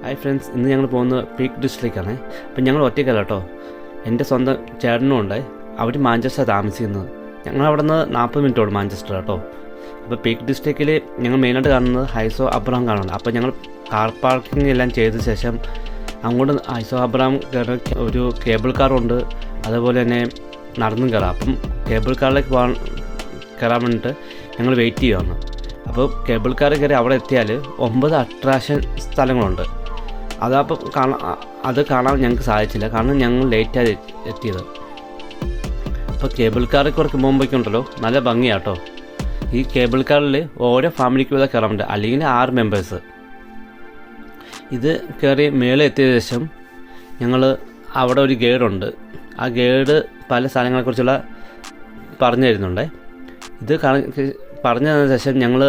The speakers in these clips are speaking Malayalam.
ഹായ് ഫ്രണ്ട്സ്, ഇന്ന് ഞങ്ങൾ പോകുന്നത് പീക്ക് ഡിസ്ട്രിക്റ്റാണ്. അപ്പം ഞങ്ങൾ ഒറ്റയ്ക്കല്ല കേട്ടോ, എൻ്റെ സ്വന്തം ചേട്ടനും ഉണ്ട്. അവർ മാഞ്ചസ്റ്റർ താമസിക്കുന്നത്. ഞങ്ങൾ അവിടെ നിന്ന് 40 മിനിറ്റോട് മാഞ്ചസ്റ്റർ കേട്ടോ. അപ്പോൾ പീക്ക് ഡിസ്ട്രിക്റ്റിൽ ഞങ്ങൾ മെയിനായിട്ട് കാണുന്നത് ഹൈസോ അബ്രഹാം കാണുന്നുണ്ട്. അപ്പോൾ ഞങ്ങൾ കാർ പാർക്കിംഗ് എല്ലാം ചെയ്ത ശേഷം അങ്ങോട്ട് ഹൈസോ അബ്രഹാം കയറി ഒരു കേബിൾ കാറുണ്ട്, അതുപോലെ തന്നെ നടന്നും കയറാം. അപ്പം കേബിൾ കാറിലേക്ക് കയറാൻ വേണ്ടിയിട്ട് ഞങ്ങൾ വെയിറ്റ് ചെയ്യുകയാണ്. അപ്പോൾ കേബിൾ കാർ കയറി അവിടെ എത്തിയാൽ 9 അട്രാക്ഷൻ സ്ഥലങ്ങളുണ്ട്. അത് കാണാൻ ഞങ്ങൾക്ക് സാധിച്ചില്ല, കാരണം ഞങ്ങൾ ലേറ്റായി എത്തിയത്. അപ്പോൾ കേബിൾ കാറിൽ കുറച്ച് പോകുമ്പോഴേക്കുണ്ടല്ലോ നല്ല ഭംഗിയാട്ടോ. ഈ കേബിൾ കാറിൽ ഓരോ ഫാമിലിക്ക് വീതം കയറാറുണ്ട്, അല്ലെങ്കിൽ 6 മെമ്പേഴ്സ്. ഇത് കയറി മേലെ എത്തിയ ശേഷം ഞങ്ങൾ അവിടെ ഒരു ഗൈഡുണ്ട്. ആ ഗൈഡ് പല സ്ഥലങ്ങളെക്കുറിച്ചുള്ള പറഞ്ഞു തരുന്നുണ്ട്. ഇത് പറഞ്ഞു തന്ന ശേഷം ഞങ്ങൾ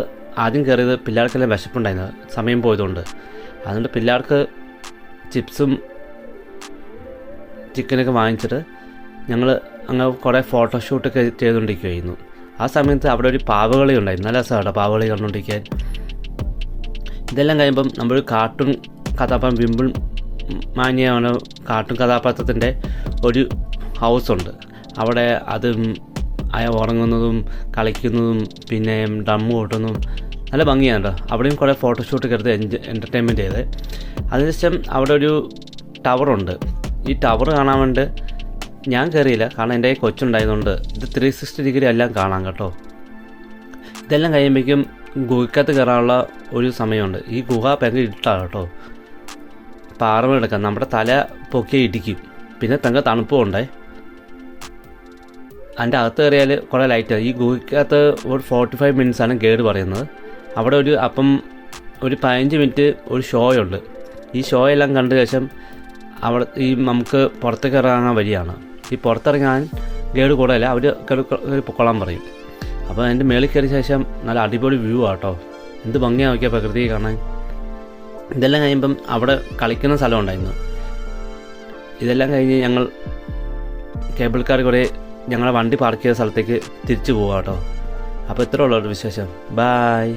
ആദ്യം കയറിയത് പിള്ളേർക്കെല്ലാം വിശപ്പുണ്ടായിരുന്നു, സമയം പോയതുകൊണ്ട്. അതുകൊണ്ട് പിള്ളേർക്ക് ചിപ്സും ചിക്കനൊക്കെ വാങ്ങിച്ചിട്ട് ഞങ്ങൾ അങ്ങ് കുറേ ഫോട്ടോഷൂട്ടൊക്കെ ചെയ്തുകൊണ്ടിരിക്കുകയായിരുന്നു. ആ സമയത്ത് അവിടെ ഒരു പാവകളി ഉണ്ടായിരുന്നു, നല്ല രസമാണ് പാവകളി കണ്ടുകൊണ്ടിരിക്കാൻ. ഇതെല്ലാം കഴിയുമ്പം നമ്മളൊരു കാർട്ടൂൺ കഥാപാത്രം വിമ്പിൾ മാനിയാണ് കാർട്ടൂൺ കഥാപാത്രത്തിൻ്റെ ഒരു ഹൗസുണ്ട്. അവിടെ അത് ഉറങ്ങുന്നതും കളിക്കുന്നതും പിന്നെ ഡ്രം കൊട്ടുന്നതും നല്ല ഭംഗിയാണ് കേട്ടോ. അവിടെയും കുറേ ഫോട്ടോഷൂട്ട് എടുത്ത് എൻ്റർടൈൻമെൻറ്റ് ചെയ്ത്. അതിനുശേഷം അവിടെ ഒരു ടവറുണ്ട്. ഈ ടവർ കാണാൻ വേണ്ടി ഞാൻ കയറിയില്ല, കാരണം എൻ്റെ കൊച്ചുണ്ടായതുകൊണ്ട് ഇത് 360 ഡിഗ്രി എല്ലാം കാണാം കേട്ടോ. ഇതെല്ലാം കഴിയുമ്പോഴേക്കും ഗുഹയ്ക്കകത്ത് കയറാനുള്ള ഒരു സമയമുണ്ട്. ഈ ഗുഹ ഭയങ്കര ഇട്ടാണ് കേട്ടോ, പാറമെടുക്കാം, നമ്മുടെ തല പൊക്കി ഇടിക്കും. പിന്നെ ഭയങ്കര തണുപ്പും ഉണ്ടേ. അതിൻ്റെ അകത്ത് കയറിയാൽ കുറേ ലൈറ്റാണ്. ഈ ഗുഹയ്ക്കകത്ത് ഒരു 45 മിനിറ്റ്സാണ് ഗൈഡ് പറയുന്നത്. അവിടെ ഒരു 15 മിനിറ്റ് ഒരു ഷോയുണ്ട്. ഈ ഷോ എല്ലാം കണ്ട ശേഷം അവിടെ നമുക്ക് പുറത്തേക്ക് ഇറങ്ങാൻ വഴിയാണ്. ഈ പുറത്തിറങ്ങാൻ ഗൈഡ് കൂടെയല്ല, അവർ പൊക്കോളാൻ പറയും. അപ്പോൾ അതിൻ്റെ മേളിൽ കയറിയ ശേഷം നല്ല അടിപൊളി വ്യൂ ആട്ടോ, എന്ത് ഭംഗിയാണ് നോക്കിയാൽ പ്രകൃതി കാണാൻ. ഇതെല്ലാം കഴിയുമ്പം അവിടെ കളിക്കുന്ന സ്ഥലം ഉണ്ടായിരുന്നു. ഇതെല്ലാം കഴിഞ്ഞ് ഞങ്ങൾ കേബിൾ കാർ കൂടെ ഞങ്ങളെ വണ്ടി പാർക്ക് ചെയ്ത സ്ഥലത്തേക്ക് തിരിച്ചു പോകാം കേട്ടോ. അപ്പോൾ ഇത്രേ ഉള്ളൂ വിശേഷം. ബായ്.